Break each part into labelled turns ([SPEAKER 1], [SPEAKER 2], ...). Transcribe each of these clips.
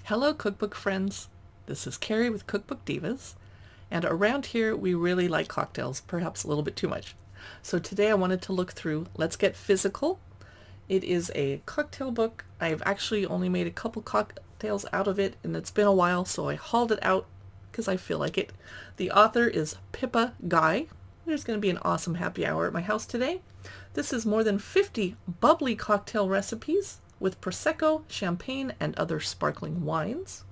[SPEAKER 1] Hello cookbook friends, this is Carrie with Cookbook Divas, and around here we really like cocktails, perhaps a little bit too much. So today I wanted to look through Let's Get Fizzical. It is a cocktail book. I've actually only made a couple cocktails out of it and it's been a while, so I hauled it out because I feel like it. The author is Pippa Guy. There's going to be an awesome happy hour at my house today. This is more than 50 bubbly cocktail recipes with Prosecco, champagne, and other sparkling wines.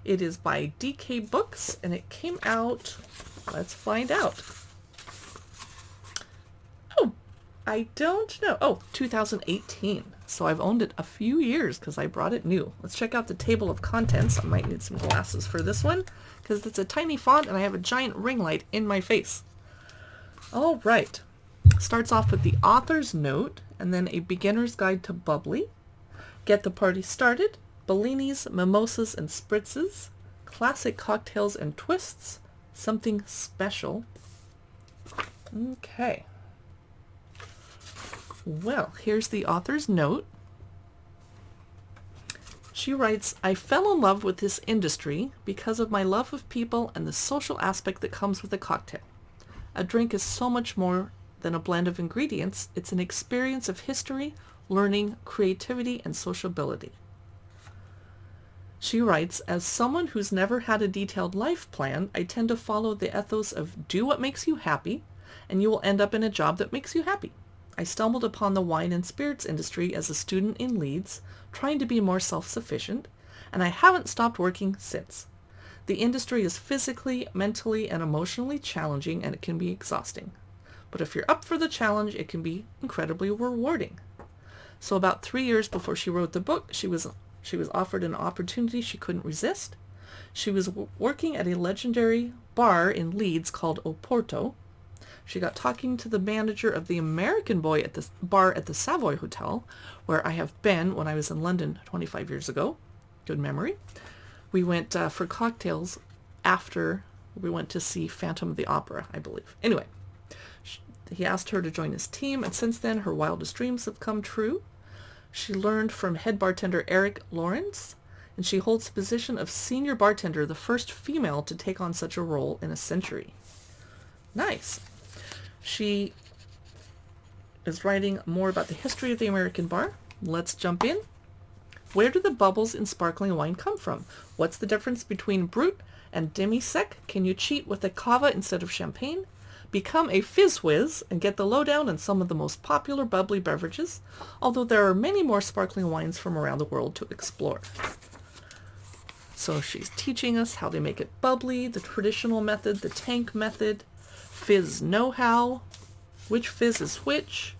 [SPEAKER 1] It is by DK Books, and it came out, let's find out. Oh, I don't know. Oh, 2018. So I've owned it a few years because I brought it new. Let's check out the table of contents. I might need some glasses for this one because it's a tiny font and I have a giant ring light in my face. All right. Starts off with the author's note and then a beginner's guide to bubbly. Get the party started, Bellini's, Mimosas, and Spritzes, classic cocktails and twists, something special. Okay. Well, here's the author's note. She writes, I fell in love with this industry because of my love of people and the social aspect that comes with a cocktail. A drink is so much more than a blend of ingredients. It's an experience of history, learning, creativity, and sociability. She writes, as someone who's never had a detailed life plan, I tend to follow the ethos of do what makes you happy, and you will end up in a job that makes you happy. I stumbled upon the wine and spirits industry as a student in Leeds, trying to be more self-sufficient, and I haven't stopped working since. The industry is physically, mentally, and emotionally challenging, and it can be exhausting. But if you're up for the challenge, it can be incredibly rewarding. So about 3 years before she wrote the book, she was offered an opportunity she couldn't resist. She was working at a legendary bar in Leeds called Oporto. She got talking to the manager of the American boy at the bar at the Savoy Hotel, where I have been when I was in London 25 years ago. Good memory. We went for cocktails after we went to see Phantom of the Opera, I believe. Anyway, he asked her to join his team, and since then her wildest dreams have come true. She learned from head bartender Eric Lawrence, and she holds the position of senior bartender, the first female to take on such a role in a century. Nice. She is writing more about the history of the American bar. Let's jump in. Where do the bubbles in sparkling wine come from? What's the difference between brut and demi-sec? Can you cheat with a cava instead of champagne? Become a fizz whiz and get the lowdown on some of the most popular bubbly beverages, although there are many more sparkling wines from around the world to explore. So she's teaching us how they make it bubbly, the traditional method, the tank method, fizz know-how, which fizz is which.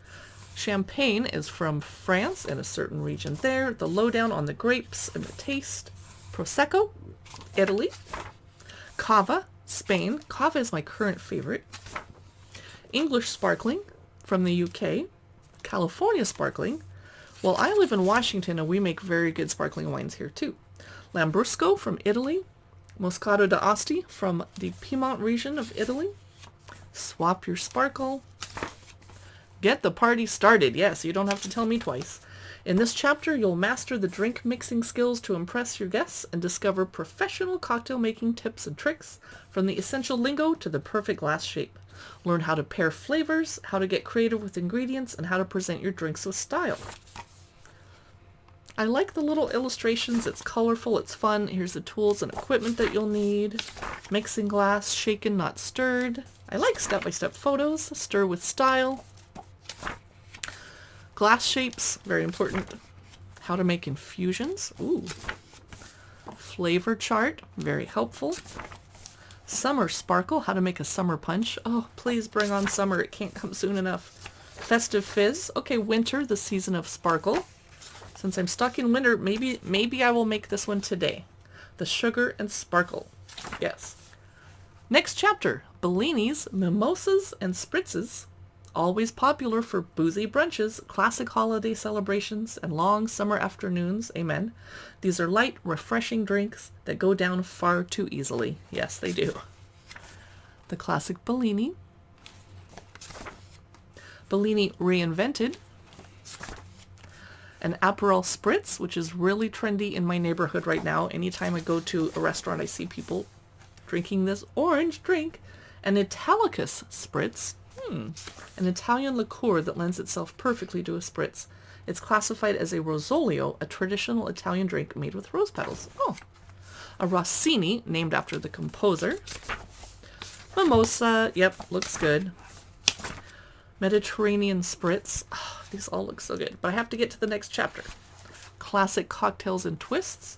[SPEAKER 1] Champagne is from France and a certain region there, the lowdown on the grapes and the taste. Prosecco, Italy. Cava, Spain. Cava is my current favorite. English sparkling from the UK. California sparkling. Well, I live in Washington and we make very good sparkling wines here too. Lambrusco from Italy. Moscato d'Asti from the Piedmont region of Italy. Swap your sparkle. Get the party started. Yes, you don't have to tell me twice. In this chapter, you'll master the drink mixing skills to impress your guests and discover professional cocktail making tips and tricks, from the essential lingo to the perfect glass shape. Learn how to pair flavors, how to get creative with ingredients, and how to present your drinks with style. I like the little illustrations. It's colorful, it's fun. Here's the tools and equipment that you'll need. Mixing glass, shaken, not stirred. I like step-by-step photos. Stir with style. Glass shapes, very important. How to make infusions. Ooh. Flavor chart, very helpful. Summer sparkle, how to make a summer punch. Oh, please bring on summer. It can't come soon enough. Festive fizz. Okay, winter, the season of sparkle. Since I'm stuck in winter, maybe I will make this one today. The sugar and sparkle. Yes. Next chapter, Bellini's, Mimosas, and Spritzes. Always popular for boozy brunches, classic holiday celebrations, and long summer afternoons. Amen. These are light, refreshing drinks that go down far too easily. Yes, they do. The classic Bellini. Bellini reinvented. An Aperol Spritz, which is really trendy in my neighborhood right now. Anytime I go to a restaurant, I see people drinking this orange drink. An Italicus Spritz, an Italian liqueur that lends itself perfectly to a spritz. It's classified as a rosolio, a traditional Italian drink made with rose petals. Oh. A Rossini, named after the composer. Mimosa, yep, looks good. Mediterranean Spritz. Oh, these all look so good, but I have to get to the next chapter. Classic cocktails and twists.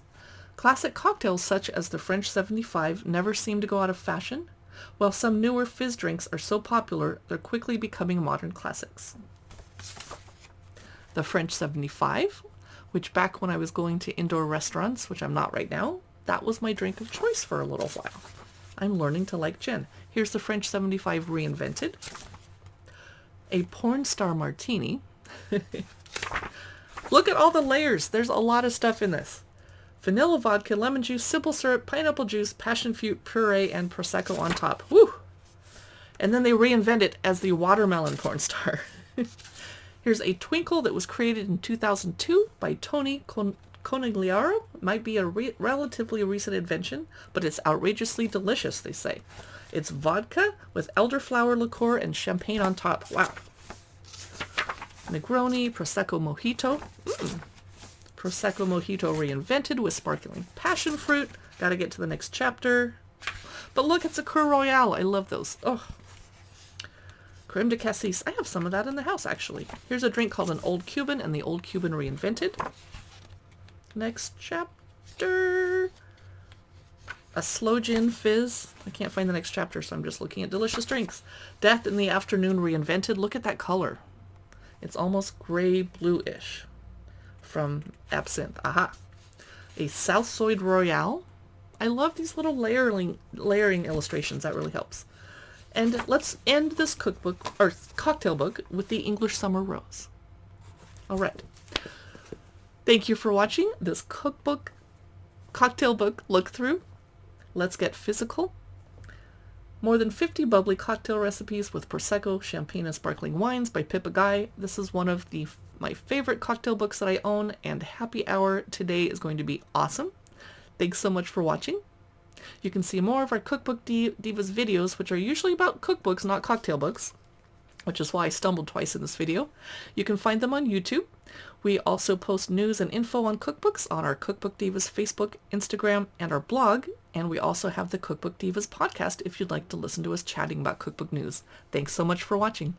[SPEAKER 1] Classic cocktails such as the French 75 never seem to go out of fashion, while some newer fizz drinks are so popular they're quickly becoming modern classics. The French 75, which back when I was going to indoor restaurants, which I'm not right now, that was my drink of choice for a little while. I'm learning to like gin. Here's the French 75 reinvented. A porn star martini. Look at all the layers. There's a lot of stuff in this. Vanilla vodka, lemon juice, simple syrup, pineapple juice, passion fruit puree, and Prosecco on top. Woo! And then they reinvent it as the watermelon porn star. Here's a twinkle that was created in 2002 by Tony Conigliaro. Might be a relatively recent invention, but it's outrageously delicious, they say. It's vodka with elderflower liqueur and champagne on top. Wow. Negroni, Prosecco Mojito. Prosecco Mojito reinvented with sparkling passion fruit. Gotta get to the next chapter. But look, it's a Coeur Royale. I love those. Oh. Creme de Cassis. I have some of that in the house, actually. Here's a drink called an Old Cuban and the Old Cuban reinvented. Next chapter. A slow gin fizz. I can't find the next chapter, so I'm just looking at delicious drinks. Death in the Afternoon reinvented. Look at that color. It's almost gray blue-ish from absinthe. Aha. A Southsoid Royale. I love these little layering illustrations. That really helps. And let's end this cookbook or cocktail book with the English Summer Rose. All right. Thank you for watching this cookbook cocktail book look through. Let's get physical. More than 50 bubbly cocktail recipes with Prosecco, champagne, and sparkling wines by Pippa Guy. This is one of my favorite cocktail books that I own, and happy hour today is going to be awesome. Thanks so much for watching. You can see more of our Cookbook Divas videos, which are usually about cookbooks, not cocktail books, which is why I stumbled twice in this video. You can find them on YouTube. We also post news and info on cookbooks on our Cookbook Divas Facebook, Instagram, and our blog. And we also have the Cookbook Divas podcast if you'd like to listen to us chatting about cookbook news. Thanks so much for watching.